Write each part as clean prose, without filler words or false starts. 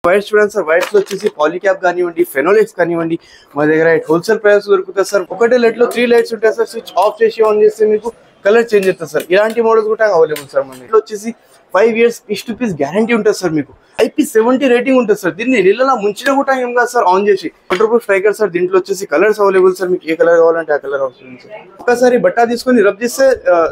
White students sir whites లో వచ్చేసి పాలీక్యాప్ కానివ్వండి, ఫెనోలెక్స్ కానివ్వండి, మా దగ్గర హోల్సేల్ ప్రైస్ దొరుకుతుంది సార్. ఒకటే లైట్ లో 3 లైట్స్ ఉంటాయి సార్. స్విచ్ ఆఫ్ చేసి ఆన్ చేస్తే మీకు కలర్ చేంజ్ అవుతుంది సార్. ఇలాంటి మోడల్స్ కూడా అవైలబుల్ సార్. మన ఇంట్లో వచ్చేసి 5 years piece to piece guarantee ఉంటుంది సార్. మీకు IP70 రేటింగ్ ఉంటుంది సార్. దీన్ని నీళ్ళలా ముంచిన కూడా ఏం కాదు సార్ ఆన్ చేసి. Water proof striker sir. దీంట్లో వచ్చేసి కలర్స్ అవైలబుల్ సార్. మీకు ఏ కలర్ కావాలంటే ఆ కలర్ అవసరం సార్. ఒకసారి బట్ట తీసుకొని రబ్ చేస్తే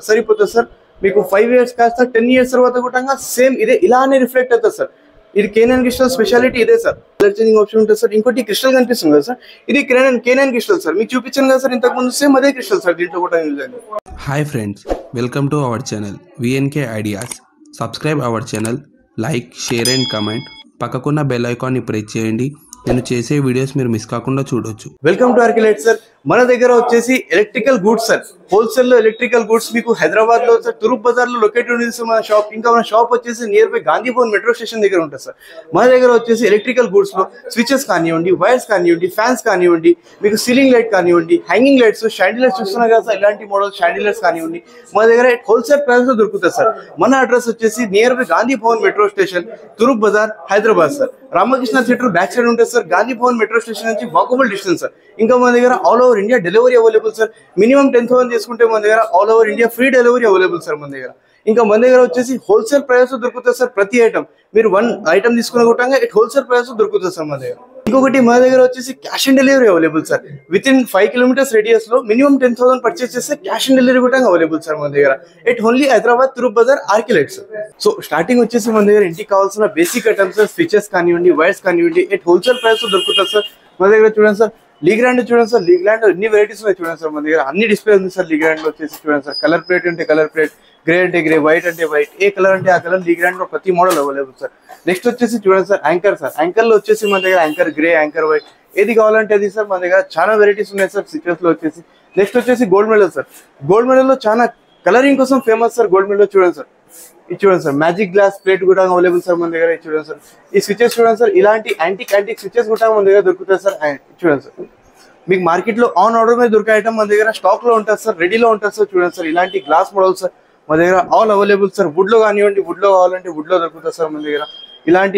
సరిపోతుంది సార్. మీకు 5 years కాస్త 10 years తర్వాత కూడా సేమ్ ఇదే ఇలానే రిఫ్లెక్ట్ అవుతుంది సార్. ఇది కేనన్ క్రిస్టల్ స్పెషాలిటీ ఇదే సార్. కలర్ చేంజింగ్ ఆప్షన్ ఉంటుంది సార్. ఇంకోటి క్రిస్టల్ కనిపిస్తుంది కదా సార్, ఇది కేనన్ క్రిస్టల్ సార్. మీకు చూపించాను కదా సార్ ఇంతకు ముందు, సేమ్ అదే క్రిస్టల్ సార్. దీంట్లో కూడా యూజ్ అయింది. Hi friends, welcome to our channel VNK ideas. Subscribe our channel, like, share and comment. పక్కకున్న బెల్ ఐకాన్ని ప్రెస్ చేయండి. నేను చేసే వీడియోస్ మీరు మిస్ కాకుండా చూడొచ్చు. Welcome to Arklite sir. మన దగ్గర వచ్చేసి ఎలక్ట్రికల్ గూడ్స్ సార్. హోల్సేల్ లో ఎలక్ట్రికల్ గూడ్స్ మీకు హైదరాబాద్ లో సార్ తురుప్ బజార్ లో లొకేటెడ్ ఉంది సార్ మన షాప్. ఇంకా మన షాప్ వచ్చేసి nearby Gandhi Bhavan metro station దగ్గర ఉంటుంది సార్. మన దగ్గర వచ్చేసి ఎలక్ట్రికల్ గూడ్స్ లో స్విచెస్ కానివ్వండి, వైర్స్ కానివ్వండి, ఫ్యాన్స్ కానివ్వండి, మీకు సీలింగ్ లైట్ కానివ్వండి, హ్యాంగింగ్ లైట్స్, షాండిలర్స్ చూస్తున్నారు కదా సార్. ఇలాంటి మోడల్ షాండిలర్స్ కానివ్వండి మన దగ్గర హోల్సేల్ ప్రైస్ లో దొరుకుతుంది సార్. మన అడ్రస్ వచ్చేసి nearby Gandhi Bhavan metro station, Troop Bazar, Hyderabad sir. Ramakrishna theatre back side ఉంటుంది sir. Gandhi Bhavan metro station నుంచి వాకబుల్ డిస్టెన్స్ సార్. ఇంకా మన దగ్గర all over India delivery available sir. Minimum 10,000 తీసుకుంటే మన దగ్గర all over India free delivery available sir మన దగ్గర. ఇంకా మన దగ్గర వచ్చేసి హోల్సేల్ ప్రైస్ దొరుకుతుంది సార్. ప్రతి ఐటమ్ మీరు 1 item తీసుకున్న కూడా హోల్సేల్ ప్రైస్ దొరుకుతుంది సార్ మన దగ్గర. ఇంకొకటి మన దగ్గర వచ్చేసి cash on delivery available sir. Within 5 kilometers radius లో మినిమం 10,000 పర్చేస్ చేస్తే క్యాష్ ఆన్ డెలివరీ కూడా అవైలబుల్ సార్ మన దగ్గర. It only Hyderabad Troop Bazar Arklite sir. So starting వచ్చేసి మన దగ్గర ఇంటికి కావాల్సిన బేసిక్ ఐటమ్స్, స్విచెస్ కానివ్వండి, వైర్స్ కానివ్వండి, ఇట్ హోల్సేల్ ప్రైస్ దొరుకుతుంది సార్ మన దగ్గర. చూడండి సార్, లీగ్రాండ్ చూడండి సార్. లీగ్రాండ్ ఎన్ని వెరైటీస్ ఉన్నాయి చూడండి సార్ మన దగ్గర. అన్ని డిస్ప్లే ఉంది సార్ లీగ్రాండ్ లో వచ్చేసి. చూడండి సార్, కలర్ ప్లేట్ అంటే కలర్ ప్లేట్, గ్రే అంటే గ్రే, వైట్ అంటే వైట్, ఏ కలర్ అంటే ఆ కలర్ లీగ్రాండ్ లో ప్రతి మోడల్ అవైలబుల్ సార్. నెక్స్ట్ వచ్చేసి చూడండి సార్, యాంకర్ సార్. యాంకర్ లో వచ్చేసి మన దగ్గర యాంకర్ గ్రే, యాంకర్ వైట్, ఏది కావాలంటే అది సార్ మన దగ్గర. చాలా వెరైటీస్ ఉన్నాయి సార్ స్విచెస్ లో వచ్చేసి. నెక్స్ట్ వచ్చేసి gold medal sir. Gold medal లో చాలా కలరింగ్ కోసం ఫేమస్ సార్ గోల్డ్ మెడల్. చూడండి సార్, ఇది చూడండి సార్, మ్యాజిక్ గ్లాస్ ప్లేట్ కూడా అవైలబుల్ సార్ మన దగ్గర. చూడండి సార్, ఈ స్విచెస్ చూడండి సార్. ఇలాంటి యాంటిక్ స్విచెస్ కూడా మన దగ్గర దొరుకుతాయి సార్. చూడండి సార్, మీకు మార్కెట్ లో ఆన్ ఆర్డర్ మీద దొరికే ఐటమ్ మన దగ్గర స్టాక్ లో ఉంటుంది సార్, రెడీలో ఉంటుంది సార్. చూడండి సార్, ఇలాంటి గ్లాస్ మోడల్స్ సార్ మన దగ్గర ఆల్ అవైలబుల్ సార్. వుడ్ లో కానివ్వండి, వుడ్ లో కావాలంటే వుడ్ లో దొరుకుతుంది సార్ మన దగ్గర.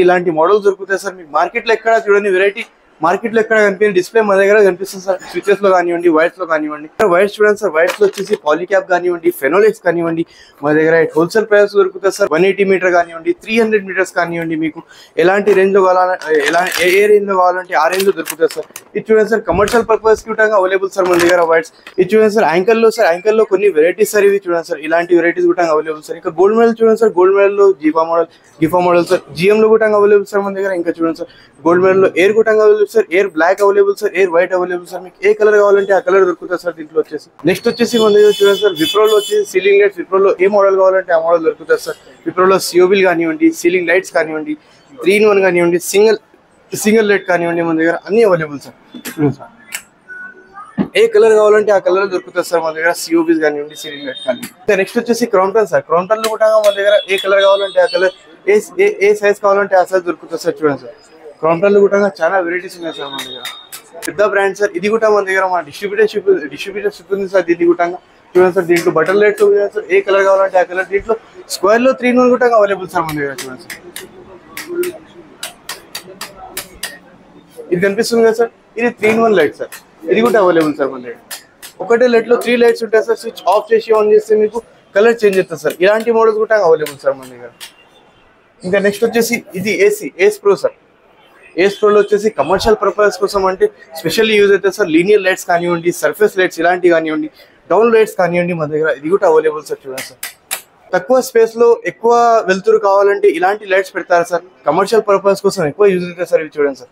ఇలాంటి మోడల్స్ దొరుకుతాయి సార్. మీకు మార్కెట్ లో ఎక్కడ చూడండి వెరైటీ, మార్కెట్ లో ఎక్కడ కనిపించే డిస్ప్లే మన దగ్గర కనిపిస్తుంది సార్. స్విచెస్ లో కానివ్వండి, వైర్స్ లో కానివ్వండి. వైర్స్ చూడండి సార్, వైర్స్ లో వచ్చేసి పాలీక్యాప్ కానివ్వండి, ఫెనోలెక్స్ కానివ్వండి మన దగ్గర హోల్సేల్ ప్రైస్ దొరుకుతుంది సార్. 180 meter కానివ్వండి, 300 meters కానివ్వండి, మీకు ఎలాంటి రేంజ్ లో కావాలంటే ఏ రేంజ్ లో కావాలంటే ఆ రేంజ్ లో దొరుకుతుంది సార్. ఇది చూడండి సార్, కమర్షియల్ పర్పస్ కి కూడా అవైలబుల్ సార్ మన దగ్గర వైర్స్. ఇది చూడండి సార్, యాంకర్ లో కొన్ని వెరైటీస్ సార్. ఇవి చూడండి సార్, ఇలాంటి వెరైటీస్ కూడా అవైలబుల్ సార్. ఇంకా గోల్డ్ మెడల్ చూడండి సార్, గోల్డ్ మెడల్ లో గిఫా మోడల్ సార్. GM లో కూడా అవైలబుల్ సార్ మన దగ్గర. ఇంకా చూడండి సార్, గోల్డ్ మెడల్ లో ఎయిర్ కూడా available sir. Air black available sir, air white available sir. మీకు ఏ కలర్ కావాలంటే ఆ కలర్ దొరుకుతుంది సార్ దీంట్లో వచ్చేసి. నెక్స్ట్ వచ్చేసి మన దగ్గర చూడండి సార్, విప్రోలో వచ్చేసి సీలింగ్ లైట్స్. విప్రోలో ఏ మోడల్ కావాలంటే ఆ మోడల్ దొరుకుతుంది సార్. విప్రోలో COB కానివ్వండి, సీలింగ్ లైట్స్ కానివ్వండి, 3-in-1 కానివ్వండి, సింగిల్ లైట్ కానివ్వండి మన దగ్గర అన్ని అవైలబుల్ సార్. ఏ కలర్ కావాలంటే ఆ కలర్ దొరుకుతుంది సార్ మన దగ్గర. COBs కానివ్వండి, సీలింగ్ లైట్ కానివ్వండి. నెక్స్ట్ వచ్చేసి క్రౌంటన్ సార్. క్రౌంటన్ లో కూడా మన దగ్గర ఏ కలర్ కావాలంటే ఆ కలర్, ఏ సైజ్ కావాలంటే ఆ సైజ్ దొరుకుతుంది సార్. చూడండి సార్, క్రౌంటన్ లో కూడా చాలా వెరైటీస్ ఉన్నాయి సార్ మన దగ్గర. పెద్ద బ్రాండ్ సార్. ఇది కూడా మన దగ్గర మన డిస్ట్రిబ్యూటర్షిప్ ఉంది సార్. దీన్ని కూడా చూడండి సార్, దీంట్లో బటన్ లైట్ సార్. ఏ కలర్ కావాలంటే ఆ కలర్. దీంట్లో స్క్వేర్ లో 3-in-1 కూడా అవైలబుల్ సార్ మన దగ్గర. చూడండి సార్, ఇది కనిపిస్తుంది కదా సార్, ఇది 3-in-1 లైట్ సార్. ఇది కూడా అవైలబుల్ సార్ మన దగ్గర. ఒకటే లైట్ లో 3 lights ఉంటాయి సార్. స్విచ్ ఆఫ్ చేసి ఆన్ చేస్తే మీకు కలర్ చేంజ్ అవుతుంది సార్. ఇలాంటి మోడల్స్ కూడా అవైలబుల్ సార్ మన దగ్గర. ఇంకా నెక్స్ట్ వచ్చేసి ఇది ఏస్ ప్రో సార్. ఏస్ ప్రోలో వచ్చేసి కమర్షియల్ పర్పస్ కోసం అంటే స్పెషల్లీ యూజ్ అవుతుంది సార్. లీనియర్ లైట్స్ కానివ్వండి, సర్ఫేస్ లైట్స్ ఇలాంటివి కానివ్వండి, డౌన్ లైట్స్ కానివ్వండి మన దగ్గర. ఇది కూడా అవైలబుల్ సార్. చూడండి సార్, తక్కువ స్పేస్ లో ఎక్కువ వెలుతురు కావాలంటే ఇలాంటి లైట్స్ పెడతారు సార్. కమర్షియల్ పర్పస్ కోసం ఎక్కువ యూజ్ అవుతుంది సార్. ఇవి చూడండి సార్.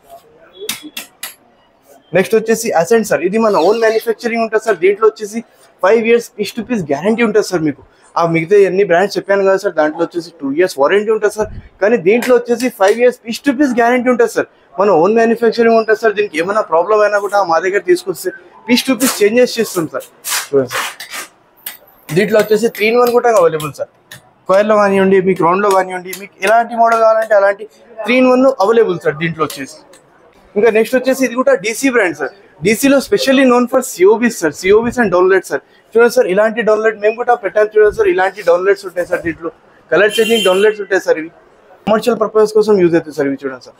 నెక్స్ట్ వచ్చేసి అసెంట్ సార్. ఇది మన ఓన్ మ్యానుఫ్యాక్చరింగ్ ఉంటుంది సార్. దీంట్లో వచ్చేసి 5 years piece to piece guarantee ఉంటుంది సార్ మీకు. ఆ మిగతా ఎన్ని బ్రాండ్స్ చెప్పాను కదా సార్, దాంట్లో వచ్చేసి 2 years వారంటీ ఉంటుంది సార్. కానీ దీంట్లో వచ్చేసి 5 years piece to piece guarantee ఉంటుంది సార్. మన ఓన్ మ్యానుఫ్యాక్చరింగ్ ఉంటుంది సార్. దీనికి ఏమైనా ప్రాబ్లం అయినా కూడా మా దగ్గర తీసుకొస్తే పీస్ టు పీస్ చేంజెస్ చేస్తుంది సార్. చూడండి సార్, దీంట్లో వచ్చేసి 3-in-1 కూడా అవైలబుల్ సార్. స్క్వేర్లో కానివ్వండి, మీకు రౌండ్లో కానివ్వండి, మీకు ఎలాంటి మోడల్ కావాలంటే అలాంటి 3-in-1 అవైలబుల్ సార్ దీంట్లో వచ్చేసి. ఇంకా నెక్స్ట్ వచ్చేసి ఇది కూడా DC బ్రాండ్ సార్. డీసీలో specially known for COBs sir. COBs and downlight sir. చూడండి సార్, ఇలాంటి డౌన్లైట్ మేము కూడా పెట్టాను. చూడండి సార్, ఇలాంటి డౌన్లైట్స్ ఉంటాయి సార్. దీంట్లో కలర్ చేంజింగ్ డౌన్లైట్స్ ఉంటాయి సార్. ఇవి కమర్షియల్ పర్పస్ కోసం యూజ్ అవుతాయి సార్. ఇవి చూడండి సార్,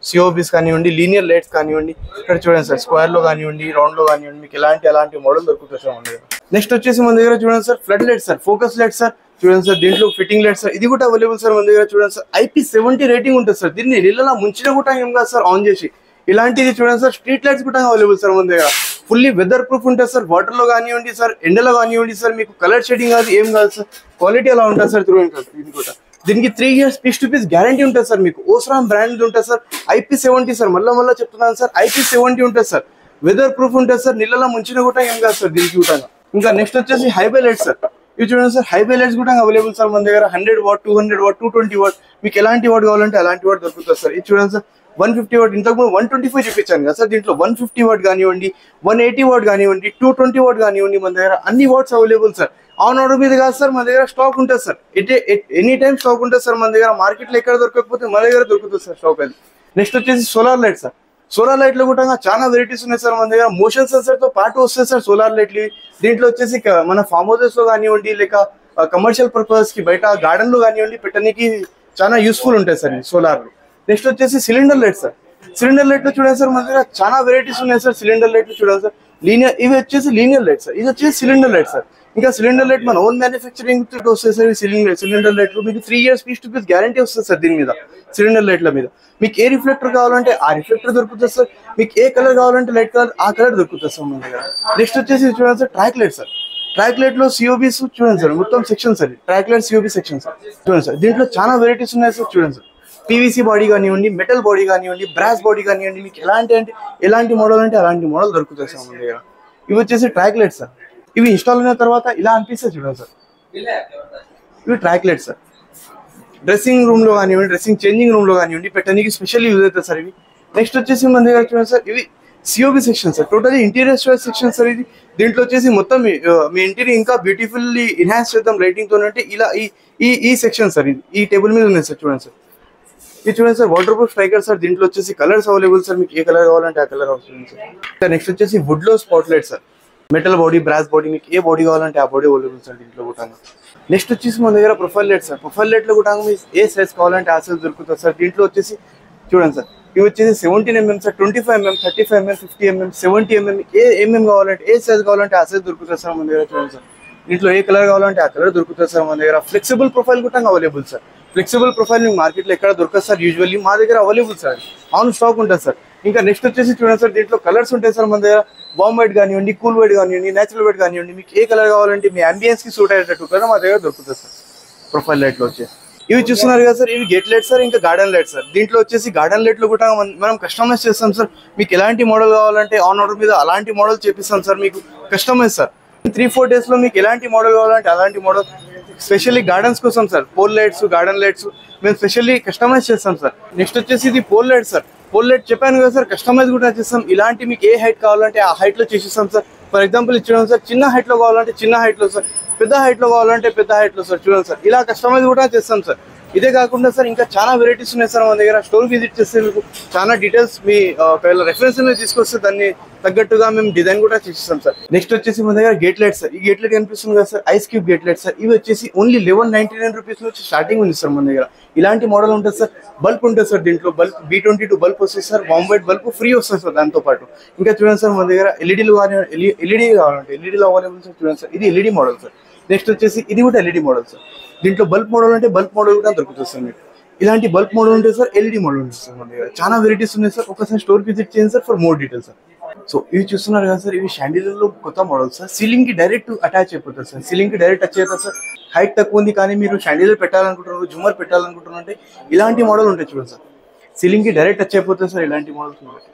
సిఓబీస్ కానివ్వండి, లీనియర్ లైట్స్ కానివ్వండి, ఇక్కడ చూడండి సార్ స్క్వేర్ లో కానివ్వండి, రౌండ్ లో కానివ్వండి, మీకు అలాంటి మోడల్ దొరుకుతుంది సార్ మన దగ్గర. నెక్స్ట్ వచ్చేసి మన దగ్గర చూడండి sir flood light sir, focus light sir, చూడండి సార్ దీంట్లో ఫిట్టింగ్ లైట్ సార్, ఇది కూడా అవైలబుల్ సార్ మన దగ్గర. చూడండి సార్ IP70 రేటింగ్ ఉంటుంది సార్, దీన్ని నీళ్ళలా ముంచిన కూడా ఏం కాదు సార్ ఆన్ చేసి. ఇలాంటిది చూడండి సార్ స్ట్రీట్ లైట్స్ కూడా అవైలబుల్ సార్ మన దగ్గర. ఫుల్లీ వెదర్ ప్రూఫ్ ఉంటుంది సార్, వాటర్ లో కానివ్వండి సార్, ఎండలో కానివ్వండి సార్, మీకు కలర్ షేడింగ్ కాదు ఏం కాదు సార్, క్వాలిటీ అలా ఉంటుంది సార్. చూడండి సార్ ఇది కూడా, దీనికి 3 years piece to piece guarantee ఉంటుంది సార్. మీకు ఓస్రామ్ బ్రాండ్ ఉంటుంది సార్, IP70 సార్, మళ్ళీ చెప్తున్నాను సార్ IP70 ఉంటుంది సార్, వెదర్ ప్రూఫ్ ఉంటుంది సార్, నీళ్ళలో ముంచిన కూడా ఏం కాదు సార్ దీనికి కూడా. ఇంకా నెక్స్ట్ వచ్చేసి హైబై లైట్స్ సార్, ఇవి చూడండి సార్ హైబై లైట్స్ కూడా అవైలబుల్ సార్ మన దగ్గర. 100 watt, 200 watt, 220 watt, మీకు ఎలాంటి వాట్ కావాలంటే అలాంటి వాట్ దొరుకుతుంది సార్. ఇది చూడండి సార్ 150 watt, ఇంతకు 125 చూపించాను కదా సార్, దీంట్లో 150 watt కానివ్వండి, 180 watt కానివ్వండి, 220 watt కానివ్వండి, మన దగ్గర అన్ని watts available sir. On order మీద కాదు సార్, మన దగ్గర స్టాక్ ఉంటుంది సార్, ఎనీ టైం స్టాక్ ఉంటుంది సార్ మన దగ్గర. మార్కెట్లో ఎక్కడ దొరకకపోతే మన దగ్గర దొరుకుతుంది సార్ స్టాక్ అది. నెక్స్ట్ వచ్చేసి solar light sir, solar light లో కూడా చాలా వెరైటీస్ ఉన్నాయి సార్ మన దగ్గర. మోషన్ సెన్సర్ తో పాటు వస్తాయి సార్ సోలార్ లైట్లు. దీంట్లో వచ్చేసి మన ఫామ్ హౌసెస్ లో కానివ్వండి, లేక కమర్షియల్ పర్పస్ కి బయట గార్డెన్ లో కానివ్వండి పెట్టడానికి చాలా యూస్ఫుల్ ఉంటాయి సార్ ఈ సోలార్. నెక్స్ట్ వచ్చేసి cylinder light sir, cylinder light లో చూడండి సార్ మన దగ్గర చాలా వెరైటీస్ ఉన్నాయి సార్. సిలిండర్ లైట్ లో చూడండి సార్ లీనియర్, ఇవి వచ్చేసి లీనియర్ లైట్ సార్, ఇది వచ్చేసి సిలిండర్ లైట్ సార్. ఇంకా సిలిండర్ లైట్ మన ఓన్ మ్యానుఫ్యాక్చరింగ్ వస్తాయి సార్. సిలిండర్ లైట్ లో మీకు 3 years piece to piece guarantee వస్తుంది సార్ దీని మీద. సిలిండర్ లైట్ల మీద మీకు ఏ రిఫ్లెక్టర్ కావాలంటే ఆ రిఫ్లెక్టర్ దొరుకుతుంది సార్, మీకు ఏ కలర్ కావాలంటే లైట్ కలర్ ఆ కలర్ దొరుకుతుంది సార్ మన దగ్గర. నెక్స్ట్ వచ్చేసి చూడండి sir track light sir, track light లో సిఓబీస్ చూడండి సార్, మొత్తం section sir track light COB section sir. చూడండి సార్ దీంట్లో చాలా వెరైటీస్ ఉన్నాయి సార్. చూడండి సార్ పీవీసీ బాడీ కానివ్వండి, మెటల్ బాడీ కానివ్వండి, బ్రాస్ బాడీ కానివ్వండి, మీకు ఎలాంటి మోడల్ అంటే అలాంటి మోడల్ దొరుకుతుంది సార్ మన దగ్గర. ఇవి వచ్చేసి ట్రాక్ లైట్ సార్, ఇవి ఇన్స్టాల్ అయిన తర్వాత ఇలా అనిపిస్తుంది చూడండి సార్, ఇవి track light sir. Dressing room లో కానివ్వండి, డ్రెస్సింగ్ చేంజింగ్ రూమ్ లో కానివ్వండి పెట్టడానికి స్పెషల్ యూజ్ అవుతుంది సార్ ఇవి. నెక్స్ట్ వచ్చేసి మన దగ్గర చూడండి సార్ ఇవి COB section sir, totally interior choice section sir ఇది. దీంట్లో వచ్చేసి మొత్తం మీ ఇంటీరియర్ ఇంకా బ్యూటిఫుల్లీ ఎన్హాన్స్ చేద్దాం లైటింగ్ తో అంటే ఇలా ఈ సెక్షన్ సార్, ఇది ఈ టేబుల్ మీద ఉంది సార్. చూడండి సార్ ఇది చూడండి sir water proof striker sir, దీంట్లో వచ్చేసి కలర్స్ అవైలబుల్ సార్, మీకు ఏ కలర్ కావాలంటే ఆ కలర్ అవసరం సార్. నెక్స్ట్ వచ్చేసి వుడ్ లో spot light sir, metal body, brass body, మీకు ఏ బాడీ కావాలంటే ఆ బాడీ అవైలబుల్ సార్ దీంట్లో కూడా. నెక్స్ట్ వచ్చేసి మన దగ్గర profile light sir, profile light లో కూడా మీకు ఏ సైజ్ కావాలంటే ఆ సైజ్ దొరుకుతుంది సార్. దీంట్లో వచ్చేసి చూడండి సార్ ఇవి వచ్చేసి 17mm sir, 25mm, 35mm, 50mm, 70mm, ఏ కావాలంటే ఏ సైజ్ కావాలంటే ఆ సైజ్ దొరుకుతుంది సార్ మన దగ్గర. చూడండి సార్ దీంట్లో ఏ కలర్ కావాలంటే ఆ కలర్ దొరుకుతుంది సార్ మన దగ్గర. ఫ్లెక్సిబుల్ ప్రొఫైల్ కూడా అవైలబుల్ సార్, ఫ్లెక్సిబుల్ ప్రొఫైల్ మీకు మార్కెట్లో ఎక్కడ దొరకదు సార్, యూజువల్లీ మా దగ్గర అవైలబుల్ సార్, ఆన్ స్టాక్ ఉంటుంది సార్. ఇంకా నెక్స్ట్ వచ్చేసి చూడండి సార్ దీంట్లో కలర్స్ ఉంటాయి సార్ మన దగ్గర. వామ్ వైట్ కానివ్వండి, కూల్ వైట్ కానివ్వండి, నేచురల్ వైట్ కానివ్వండి, మీకు ఏ కలర్ కావాలంటే మీ అంబియన్స్ కి సూట్ అయ్యేటట్టు కలర్ మా దగ్గర దొరుకుతుంది సార్ ప్రొఫైల్ లైట్ లో వచ్చేసి. ఇవి చూస్తున్నారు కదా సార్, ఇవి గేట్ లైట్ సార్, ఇంకా గార్డెన్ లైట్ సార్. దీంట్లో వచ్చేసి గార్డెన్ లైట్ లో కూడా మనం కస్టమైజ్ చేస్తాం సార్, మీకు ఎలాంటి మోడల్ కావాలంటే ఆన్ ఆర్డర్ మీద అలాంటి మోడల్ చేపిస్తాం సార్, మీకు కస్టమైజ్ సార్. 3-4 days లో మీకు ఎలాంటి మోడల్ కావాలంటే అలాంటి మోడల్ స్పెషల్లీ గార్డెన్స్ కోసం sir, pole lights, garden lights మేము స్పెషల్లీ కస్టమైజ్ చేస్తాం సార్. నెక్స్ట్ వచ్చేసి ఇది pole light sir, pole light చెప్పాను కదా సార్, కస్టమైజ్ కూడా చేస్తాం. ఇలాంటి మీకు ఏ హైట్ కావాలంటే ఆ హైట్ లో చేసిస్తాం సార్. ఫర్ ఎగ్జాంపుల్ ఇచ్చాం సార్, చిన్న హైట్ లో కావాలంటే చిన్న హైట్ లో సార్, పెద్ద హైట్ లో కావాలంటే పెద్ద హైట్ లో సార్. చూడండి సార్ ఇలా కస్టమైజ్ కూడా చేస్తాం సార్. ఇదే కాకుండా సార్ ఇంకా చాలా వెరైటీస్ ఉన్నాయి సార్ మన దగ్గర. స్టోర్ విజిట్ చేస్తే మీకు చాలా డీటెయిల్స్ మీ ఒకవేళ రెఫరెన్స్ తీసుకొస్తే దాన్ని తగ్గట్టుగా మేము డిజైన్ కూడా చేసిస్తాం సార్. నెక్స్ట్ వచ్చేసి మన దగ్గర గేట్ లైట్ సార్, ఈ గేట్ లైట్ కనిపిస్తుంది కదా sir, ice cube gate light sir. ఇవి వచ్చేసి ఓన్లీ 1199 రూపీస్ నుంచి స్టార్టింగ్ ఉంది సార్ మన దగ్గర. ఇలాంటి మోడల్ ఉంటుంది సార్. బల్బ్ ఉంటుంది సార్, దీంట్లో బల్బ్ B22 బల్బ్ వస్తుంది సార్, వామ్ వైట్ బల్బ్ ఫ్రీ వస్తుంది సార్ దాంతో పాటు. ఇంకా చూడండి సార్ మన దగ్గర ఎల్ఈడీలు ఎల్ఈడీ కావాలంటే ఎల్ఈడీలో అవైలబుల్ సార్. చూడండి సార్ ఇది ఎల్ఈడీ మోడల్ సార్. నెక్స్ట్ వచ్చేసి ఇది కూడా ఎల్ఈడీ మోడల్ సార్. దీంట్లో బల్బ్ మోడల్ అంటే బల్బ్ మోడల్ కూడా దొరుకుతుంది సార్ మీకు. ఇలాంటి బల్బ్ మోడల్ ఉంటుంది సార్, ఎల్ఈడీ మోడల్ ఉంటుంది సార్ మన దగ్గర. చాలా వెరైటీస్ ఉన్నాయి సార్. ఒకసారి స్టోర్ విజిట్ చేయండి sir for more details sir. So ఇవి చూస్తున్నారు కదా సార్, ఇవి షాండిలియర్లో కొత్త మోడల్ సార్. సీలింగ్ కి డైరెక్ట్ అటాచ్ అయిపోతుంది సార్, సీలింగ్ కి డైరెక్ట్ టచ్ అవుతుంది సార్. హైట్ తక్కువ ఉంది కానీ మీరు షాండిలియర్ పెట్టాలనుకుంటున్నారు, జుమ్మర్ పెట్టాలనుకుంటున్నారు అంటే ఇలాంటి మోడల్ ఉంటాయి చూడండి సార్. సీలింగ్ కి డైరెక్ట్ టచ్ అయిపోతుంది సార్ ఇలాంటి మోడల్స్ ఉంటాయి.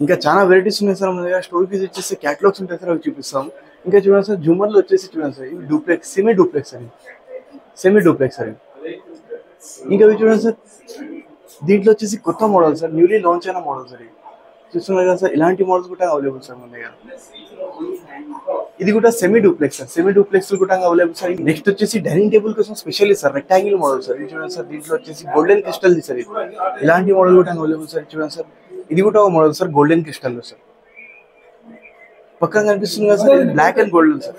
ఇంకా చాలా వెరైటీస్ ఉన్నాయి సార్ మన దగ్గర. స్టోర్ విజిట్ చేస్తే క్యాటలాగ్స్ ఉంటాయి సార్, అవి చూపిస్తాం. ఇంకా చూడండి సార్ జుమ్మర్లో వచ్చేసి చూడండి సార్, ఇవి డూప్లెక్స్, సెమీ డూప్లెక్స్ అని, సెమీ డూప్లెక్స్ అని. ఇంకా ఇవి చూడండి సార్, దీంట్లో వచ్చేసి కొత్త మోడల్ సార్, న్యూలీ లాంచ్ అయిన మోడల్ సార్. చూస్తున్నారు కదా సార్, ఇలాంటి మోడల్స్ కూడా అవైలబుల్ సార్ మన దగ్గర. ఇది కూడా semi duplex sir, semi duplex కూడా అవైలబుల్ సార్. నెక్స్ట్ వచ్చేసి డైనింగ్ టేబుల్ కోసం specially sir rectangle model sir. ఇది చూడండి సార్, దీంట్లో వచ్చేసి గోల్డెన్ క్రిస్టల్ సార్. ఇది ఇలాంటి మోడల్ కూడా అవైలబుల్ సార్. చూడండి సార్, ఇది కూడా ఒక model sir, golden crystal sir. పక్కన కనిపిస్తుంది కదా సార్, బ్లాక్ అండ్ గోల్డెన్ సార్.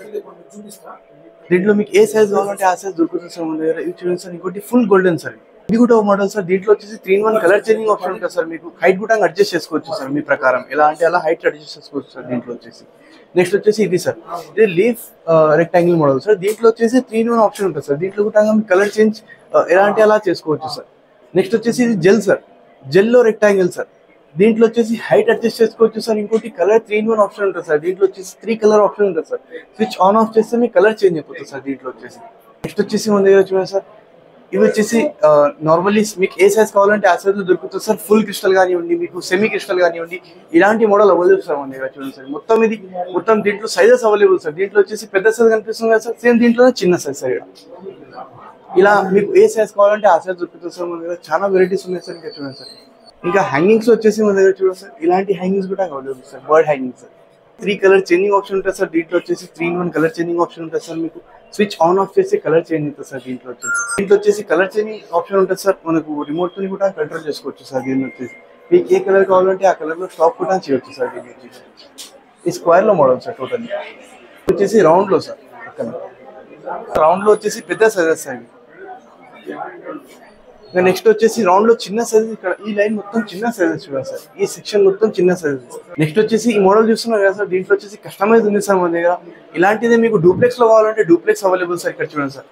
దీంట్లో మీకు ఏ సైజ్ కావాలంటే ఆ సైజ్ దొరుకుతుంది సార్ మన దగ్గర. ఇది చూడండి సార్, ఇంకోటి ఫుల్ గోల్డెన్ సార్. ఇది కూడా మోడల్ సార్. దీంట్లో వచ్చేసి 3-in-1 కలర్ చేంజింగ్ ఆప్షన్ ఉంటుంది సార్. మీకు హైట్ కూడా అడ్జస్ట్ చేసుకోవచ్చు సార్ మీ ప్రకారం, ఎలా అంటే అలా హైట్ అడ్జస్ట్ చేసుకోవచ్చు సార్ దీంట్లో వచ్చేసి. నెక్స్ట్ వచ్చేసి ఇది సార్, ఇది లీఫ్ రెక్టాంగిల్ మోడల్ సార్. దీంట్లో వచ్చేసి 3-in-1 ఆప్షన్ ఉంటుంది సార్. దీంట్లో కూడా కలర్ చేంజ్ ఎలా అంటే అలా చేసుకోవచ్చు సార్. నెక్స్ట్ వచ్చేసి ఇది జెల్ సార్, జెల్లో రెక్టాంగిల్ సార్. దీంట్లో వచ్చేసి హైట్ అడ్జస్ట్ చేసుకోవచ్చు సార్. ఇంకోటి కలర్ 3-in-1 ఆప్షన్ ఉంటుంది సార్. దీంట్లో వచ్చేసి 3 కలర్ ఆప్షన్ ఉంటుంది సార్. స్విచ్ ఆన్ ఆఫ్ చేస్తే మీ కలర్ చేంజ్ అయిపోతుంది సార్ దీంట్లో వచ్చేసి. నెక్స్ట్ వచ్చేసి మన దగ్గర చూడండి సార్, ఇవి వచ్చేసి నార్మల్లీ మీకు ఏ సైజ్ కావాలంటే ఆ సైజ్ లో దొరుకుతుంది సార్. ఫుల్ క్రిస్టల్ కానివ్వండి, మీకు సెమీ క్రిస్టల్ కానివ్వండి, ఇలాంటి మోడల్ అవైలబుల్ సార్ మన దగ్గర. చూడండి సార్, మొత్తం దీంట్లో సైజెస్ అవైలబుల్ సార్. దీంట్లో వచ్చేసి పెద్ద సైజ్ కనిపిస్తుంది కదా సార్, సేమ్ దీంట్లో చిన్న సైజ్ సార్. ఇలా మీకు ఏ సైజ్ కావాలంటే ఆ సైజ్ దొరుకుతుంది సార్ మన దగ్గర. చాలా వెరైటీస్ ఉన్నాయి సార్. ఇంకా చూడండి సార్, ఇంకా హ్యాంగింగ్స్ వచ్చేసి మన దగ్గర చూడండి సార్, ఇలాంటి హ్యాంగింగ్స్ కూడా available sir. Bird hanging sir. 3 colour changing option ఉంటుంది సార్. దీంట్లో వచ్చేసి 3-in-1 కలర్ చేంజింగ్ ఆప్షన్ ఉంటుంది సార్. మీకు స్విచ్ ఆన్ ఆఫ్ చేసి కలర్ చేంజ్ అవుతుంది సార్. దీంట్లో వచ్చేసి కలర్ చేంజింగ్ ఆప్షన్ ఉంటుంది సార్. మనకు రిమోట్ తో కూడా కంట్రోల్ చేసుకోవచ్చు సార్. దీన్ని వచ్చేసి మీకు ఏ కలర్ కావాలంటే ఆ కలర్ లో స్టాప్ కూడా చేయవచ్చు సార్. దీన్ని వచ్చేసి ఈ స్క్వేర్ లో మోడల్ సార్. టోటల్ వచ్చేసి రౌండ్ లో సార్. రౌండ్ లో వచ్చేసి పెద్ద సైజెస్ సార్. నెక్స్ట్ వచ్చేసి రౌండ్ లో చిన్న సైజెస్. ఇక్కడ ఈ లైన్ మొత్తం చిన్న సైజెస్ చూడండి సార్. ఈ సెక్షన్ మొత్తం చిన్న సైజెస్. నెక్స్ట్ వచ్చేసి ఈ మోడల్ చూస్తున్నారు కదా సార్, దీంట్లో వచ్చేసి కస్టమైజ్ ఉంది సార్ మన దగ్గర. ఇలాంటిదే మీకు డూప్లెక్స్ లో కావాలంటే డూప్లెక్స్ అవైలబుల్ సార్. ఇక్కడ చూడండి సార్,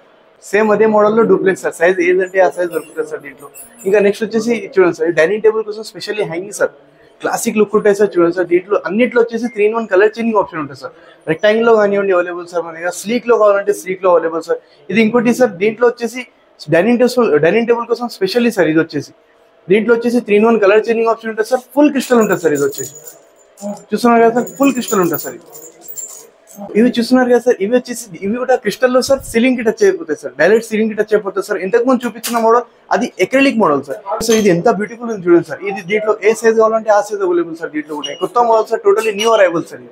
సేమ్ అదే మోడల్ లో డూప్లెక్స్ సార్. సైజ్ ఏదంటే ఆ సైజ్ దొరుకుతుంది సార్ దీంట్లో. ఇంకా నెక్స్ట్ వచ్చేసి చూడండి సార్, డైనింగ్ టేబుల్ కోసం specially hanging sir. Classic look ఉంటాయి సార్. చూడండి సార్, దీంట్లో అన్నిట్లో వచ్చేసి 3-in-1 కలర్ చేంజింగ్ ఆప్షన్ ఉంటుంది సార్. రెక్టాంగిల్ లో కానివ్వండి అవైలబుల్ సార్ మన దగ్గర. స్లీక్ లో కావాలంటే స్లీక్ లో అవైలబుల్ సార్. ఇది ఇంకోటి సార్, దీంట్లో వచ్చేసి డైనింగ్ టేబుల్ కోసం స్పెషల్లీ సార్. ఇది వచ్చేసి దీంట్లో వచ్చేసి 3-in-1 కలర్ చేంజింగ్ ఆప్షన్ ఉంటుంది సార్. ఫుల్ క్రిస్టల్ ఉంటుంది సార్. ఇది వచ్చేసి చూస్తున్నారు కదా సార్, ఫుల్ క్రిస్టల్ ఉంటుంది సార్. ఇవి చూస్తున్నారు కదా సార్, ఇవి కూడా క్రిస్టల్ లో సార్. సీలింగ్ కి టచ్ అయిపోతాయి సార్. డైరెక్ట్ సీలింగ్ కి టచ్ అయిపోతుంది సార్. ఇంతకు ముందు చూపించిన మోడల్ అది ఎక్రిలిక్ మోడల్ సార్. సో ఇది ఎంత బ్యూటిఫుల్ ఉంది చూడండి సార్. ఇది దీంట్లో ఏ సైజ్ కావాలంటే ఆ సైజ్ అవైలబుల్ సార్. దీంట్లో కూడా కొత్త model sir, totally new arrival sir.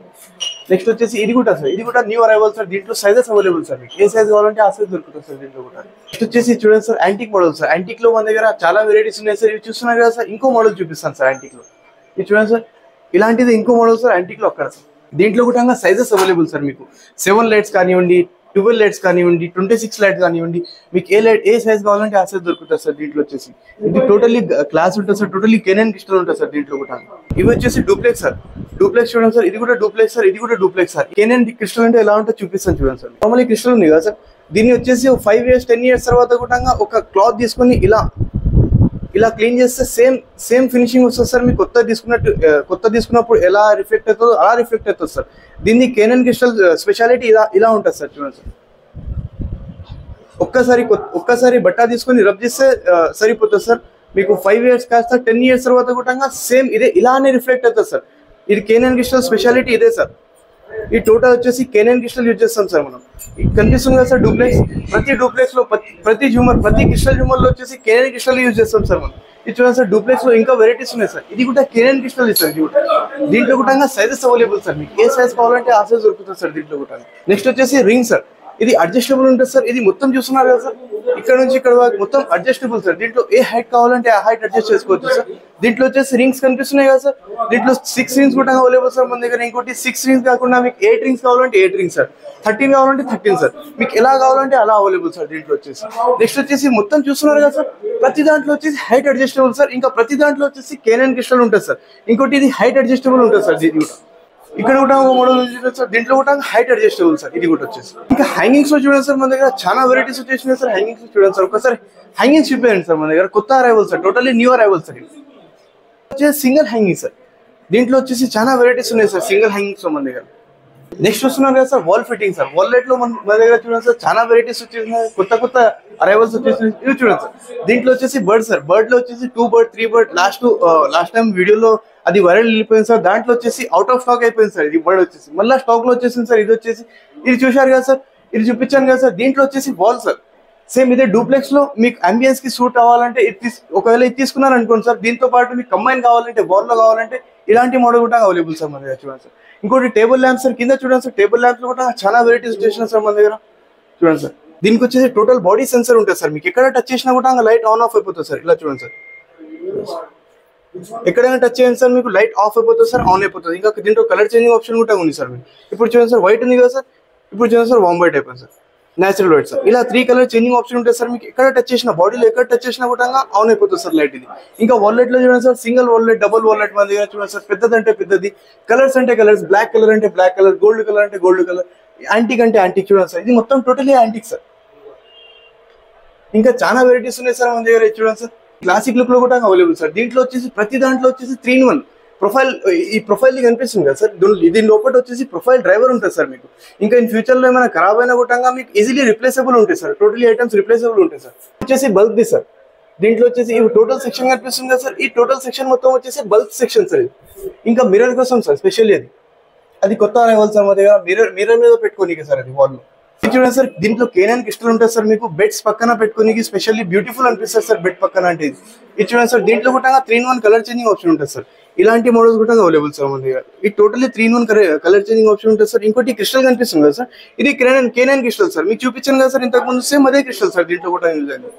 నెక్స్ట్ వచ్చేసి ఇది కూడా సార్, ఇది కూడా న్యూ అరైవల్ సార్. దీంట్లో సైజెస్ అవైలబుల్ సార్. మీకు ఏ సైజ్ కావాలంటే ఆ సైజ్ దొరుకుతుంది సార్ దీంట్లో కూడా. నెక్స్ట్ వచ్చేసి చూడండి sir, antique model sir. Antique లో మన దగ్గర చాలా వెరైటీస్ ఉన్నాయి సార్. ఇవి చూస్తున్నారు కదా సార్, ఇంకో మోడల్ చూపిస్తాను సార్ యాంటిక్ లో. ఇది చూడండి సార్, ఇలాంటిది ఇంకో మోడల్ సార్ యాంటిక్ లో అక్కడ సార్. దీంట్లో కూడా సైజెస్ అవైలబుల్ సార్. మీకు 7 లైట్స్ కానివ్వండి, 12 లైట్స్ కానివ్వండి, 26 లైట్స్ కానివ్వండి, మీకు ఏ సైజ్ కావాలంటే ఆ సైజ్ దొరుకుతుంది సార్ దీంట్లో వచ్చేసి. ఇది టోటల్లీ క్లాస్ ఉంటుంది సార్. టోటల్లీ కెనన్ క్రిస్టల్ ఉంటుంది సార్ దీంట్లో కూడా. ఇవి వచ్చేసి డూప్లెక్స్ సార్. డూప్లెక్స్ చూడండి సార్, ఇది కూడా డూప్లెక్స్ సార్. ఇది కూడా డూప్లెక్స్ సార్. కెనన్ క్రిస్టల్ అంటే ఎలా ఉంటుందో చూపిస్తాను చూడండి సార్. నార్మల్లీ క్రిస్టల్ ఉంది కదా సార్, దీన్ని వచ్చేసి 5 years 10 years తర్వాత కూడా ఒక క్లాత్ తీసుకొని ఇలా క్లీన్ చేస్తే సేమ్ ఫినిషింగ్ వస్తుంది సార్. మీకు కొత్త తీసుకున్నప్పుడు ఎలా రిఫ్లెక్ట్ అవుతుందో అలా రిఫ్లెక్ట్ అవుతుంది సార్. దీన్ని కెనన్ క్రిస్టల్ స్పెషాలిటీ ఇలా ఉంటుంది సార్. చూడండి సార్, ఒక్కసారి బట్ట తీసుకొని రబ్ చేస్తే సరిపోతుంది సార్. మీకు 5 years కాస్త 10 years తర్వాత కూడా సేమ్ ఇలానే రిఫ్లెక్ట్ అవుతుంది సార్. ఇది కెనన్ క్రిస్టల్ స్పెషాలిటీ ఇదే సార్. ఈ టోటల్ వచ్చేసి కెనన్ క్రిస్టల్ యూజ్ చేస్తాం సార్ మనం. కనిపిస్తుంది కదా సార్ డూప్లెక్స్. ప్రతి డూప్లెక్స్ లో ప్రతి క్రిస్టల్ జూమర్ లో వచ్చేసి కెనన్ క్రిస్టల్ యూజ్ చేస్తాం సార్ మనం. ఇది చూడండి సార్, డూప్లెక్స్ లో ఇంకా వెరైటీస్ ఉన్నాయి సార్. ఇది కూడా కెనన్ క్రిస్టల్ సార్. దీంట్లో కూడా సైజెస్ అవైలబుల్ సార్. మీకు ఏ సైజ్ కావాలంటే ఆ సైజ్ దొరుకుతుంది సార్ దీంట్లో కూడా. నెక్స్ట్ వచ్చేసి రింగ్ సార్. ఇది అడ్జస్టబుల్ ఉంటుంది సార్. ఇది మొత్తం చూస్తున్నారు కదా సార్, ఇక్కడ నుంచి ఇక్కడ మొత్తం అడ్జస్టబుల్ సార్. దీంట్లో ఏ హైట్ కావాలంటే ఆ హైట్ అడ్జస్ట్ చేసుకోవచ్చు సార్. దీంట్లో వచ్చేసి రింగ్స్ కనిపిస్తున్నాయి కదా సార్. దీంట్లో 6 రింగ్స్ కూడా అవైలబుల్ సార్ మన దగ్గర. ఇంకోటి 6 రింగ్స్ కాకుండా మీకు 8 రింగ్స్ కావాలంటే 8 రింగ్స్ సార్. 13 కావాలంటే 13 సార్. మీకు ఎలా కావాలంటే అలా అవైలబుల్ సార్ దీంట్లో వచ్చేసి. నెక్స్ట్ వచ్చేసి మొత్తం చూస్తున్నారు కదా సార్, ప్రతి దాంట్లో వచ్చేసి హైట్ అడ్జస్టబుల్ సార్. ఇంకా ప్రతి దాంట్లో వచ్చేసి కెనన్ క్రిస్టల్ ఉంటుంది సార్. ఇంకోటి ఇది హైట్ అడ్జస్టబుల్ ఉంటుంది సార్. ఇది కూడా ఇక్కడ కూడా ఒక మోడల్ సార్. దీంట్లో కూడా హైట్ అడ్జస్టబుల్ సార్. ఇది కూడా వచ్చేసి. ఇంకా హ్యాంగింగ్స్ లో చూడండి సార్, మన దగ్గర చాలా వెరైటీస్ వచ్చేసినాయి సార్. హ్యాంగింగ్స్ చూడండి సార్, ఒకసారి హ్యాంగింగ్స్ చూపించండి సార్. మన దగ్గర కొత్త arrival sir, totally new arrival sir. వచ్చేసి సింగిల్ హ్యాంగింగ్ సార్. దీంట్లో వచ్చేసి చాలా వెరైటీస్ ఉన్నాయి సార్ సింగిల్ హ్యాంగింగ్స్ లో మన దగ్గర. నెక్స్ట్ వస్తున్నారు కదా sir, wall fitting sir. Wall light లో మన దగ్గర చూడండి సార్, చాలా వెరైటీస్ వచ్చేసినాయి. కొత్త అరైవల్స్ వచ్చేసినాయి. ఇవి చూడండి సార్. దీంట్లో వచ్చేసి బర్డ్ సార్. బర్డ్ లో వచ్చేసి 2 bird 3 bird లాస్ట్ టైం వీడియోలో అది వైరల్ వెళ్ళిపోయింది సార్. దాంట్లో వచ్చేసి అవుట్ ఆఫ్ స్టాక్ అయిపోయింది సార్. ఇది బర్డ్ వచ్చేసి మళ్ళీ స్టాక్ లో వచ్చేసింది సార్. ఇది వచ్చేసి ఇది చూశారు కదా సార్, ఇది చూపించాను కదా సార్. దీంట్లో వచ్చేసి వాల్ సార్. సేమ్ ఇదే డూప్లెక్స్ లో మీకు అంబియన్స్ కి సూట్ అవ్వాలంటే ఒకవేళ ఇది తీసుకున్నారు అనుకోండి సార్. దీంతో పాటు మీకు కంబైన్ కావాలంటే వాల్ లో కావాలంటే ఇలాంటి మోడల్ కూడా అవైలబుల్ సార్ మన దగ్గర. చూడండి సార్. ఇంకోటి టేబుల్ ల్యాంప్ సార్. కింద చూడండి సార్, టేబుల్ ల్యాంప్స్ కూడా చాలా వెరైటీస్ వచ్చేసినాయి సార్ మన దగ్గర. చూడండి సార్, దీనికి వచ్చేసి టోటల్ బాడీ సెన్సర్ ఉంటుంది సార్. మీకు ఎక్కడ టచ్ చేసినా కూడా లైట్ ఆన్ ఆఫ్ అయిపోతుంది సార్. ఇలా చూడండి సార్, ఎక్కడైనా టచ్ చేయండి సార్, మీకు లైట్ ఆఫ్ అయిపోతుంది సార్, ఆన్ అయిపోతుంది. ఇంకా దీంట్లో కలర్ చేంజింగ్ ఆప్షన్ కూడా ఉంది సార్. మీకు ఇప్పుడు చూడండి సార్, వైట్ ఉంది కదా సార్. ఇప్పుడు చూడండి సార్, వామ్ వైట్ అయిపోయింది సార్. Natural white sir. ఇలా 3 కలర్ చేంజింగ్ ఆప్షన్ ఉంటుంది సార్. మీకు ఎక్కడ టచ్ చేసినా, బాడీలో ఎక్కడ టచ్ చేసినా కూడా ఆన్ అయిపోతుంది సార్ లైట్ ఇది. ఇంకా వాలెట్ లో చూడండి sir, single wallet, double wallet మన దగ్గర చూడండి సార్. పెద్దదంటే పెద్దది, కలర్స్ అంటే కలర్స్, బ్లాక్ కలర్ అంటే బ్లాక్ కలర్, గోల్డ్ కలర్ అంటే గోల్డ్ కలర్, యాంటిక్ అంటే యాంటిక్ చూడండి సార్. ఇది మొత్తం టోటలీ యాంటిక్ సార్. ఇంకా చాలా వెరైటీస్ ఉన్నాయి సార్ మన దగ్గర చూడండి సార్. క్లాసిక్ లుక్ లో కూడా అవైలబుల్ సార్. దీంట్లో వచ్చేసి ప్రతి దాంట్లో వచ్చేసి 3-in-1 ప్రొఫైల్. ఈ ప్రొఫైల్ కనిపిస్తుంది కదా సార్, దీని లోపల వచ్చేసి ప్రొఫైల్ డ్రైవర్ ఉంటుంది సార్ మీకు. ఇంకా ఇన్ ఫ్యూచర్ లో ఏమైనా ఖరాబ్ అయినా కూడా మీకు ఈజీలీ రిప్లేసబుల్ ఉంటాయి సార్. టోటలీ ఐటమ్స్ రిప్లేసబుల్ ఉంటాయి సార్. వచ్చేసి బల్క్ ది సార్. దీంట్లో వచ్చేసి ఈ టోటల్ సెక్షన్ కనిపిస్తుంది కదా సార్. ఈ టోటల్ సెక్షన్ మొత్తం వచ్చేసి బల్క్ సెక్షన్ సార్. ఇంకా మిర్రర్ కోసం సార్ స్పెషల్లీ అది కొత్త అరైవల్ సార్. మా దగ్గర మిర్రర్ మీద పెట్టుకోనికి సార్ అది వాల్ లో. చూడండి సార్, దీంట్లో కేనాన్ క్రిస్టల్ ఉంటుంది సార్. మీకు బెడ్స్ పక్కన పెట్టుకోనికి స్పెషల్లీ బ్యూటిఫుల్ అనిపిస్తుంది సార్ బెడ్ పక్కన అంటే. ఇది చూడండి సార్, దీంట్లో కూడా 3-in-1 కలర్ చేంజింగ్ ఆప్షన్ ఉంటుంది సార్. ఇలాంటి మోడల్స్ కూడా అవైలబుల్ సార్ మన దగ్గర. ఇది totally 3-in-1 colour changing option ఉంటుంది సార్. ఇంకోటి క్రిస్టల్ కనిపిస్తుంది కదా సార్, ఇది కేనాన్ క్రిస్టల్ సార్. మీకు చూపించాను కదా సార్ ఇంతకు ముందు, సేమ్ అదే క్రిస్టల్ సార్. దీంట్లో కూడా యూజ్ అయింది.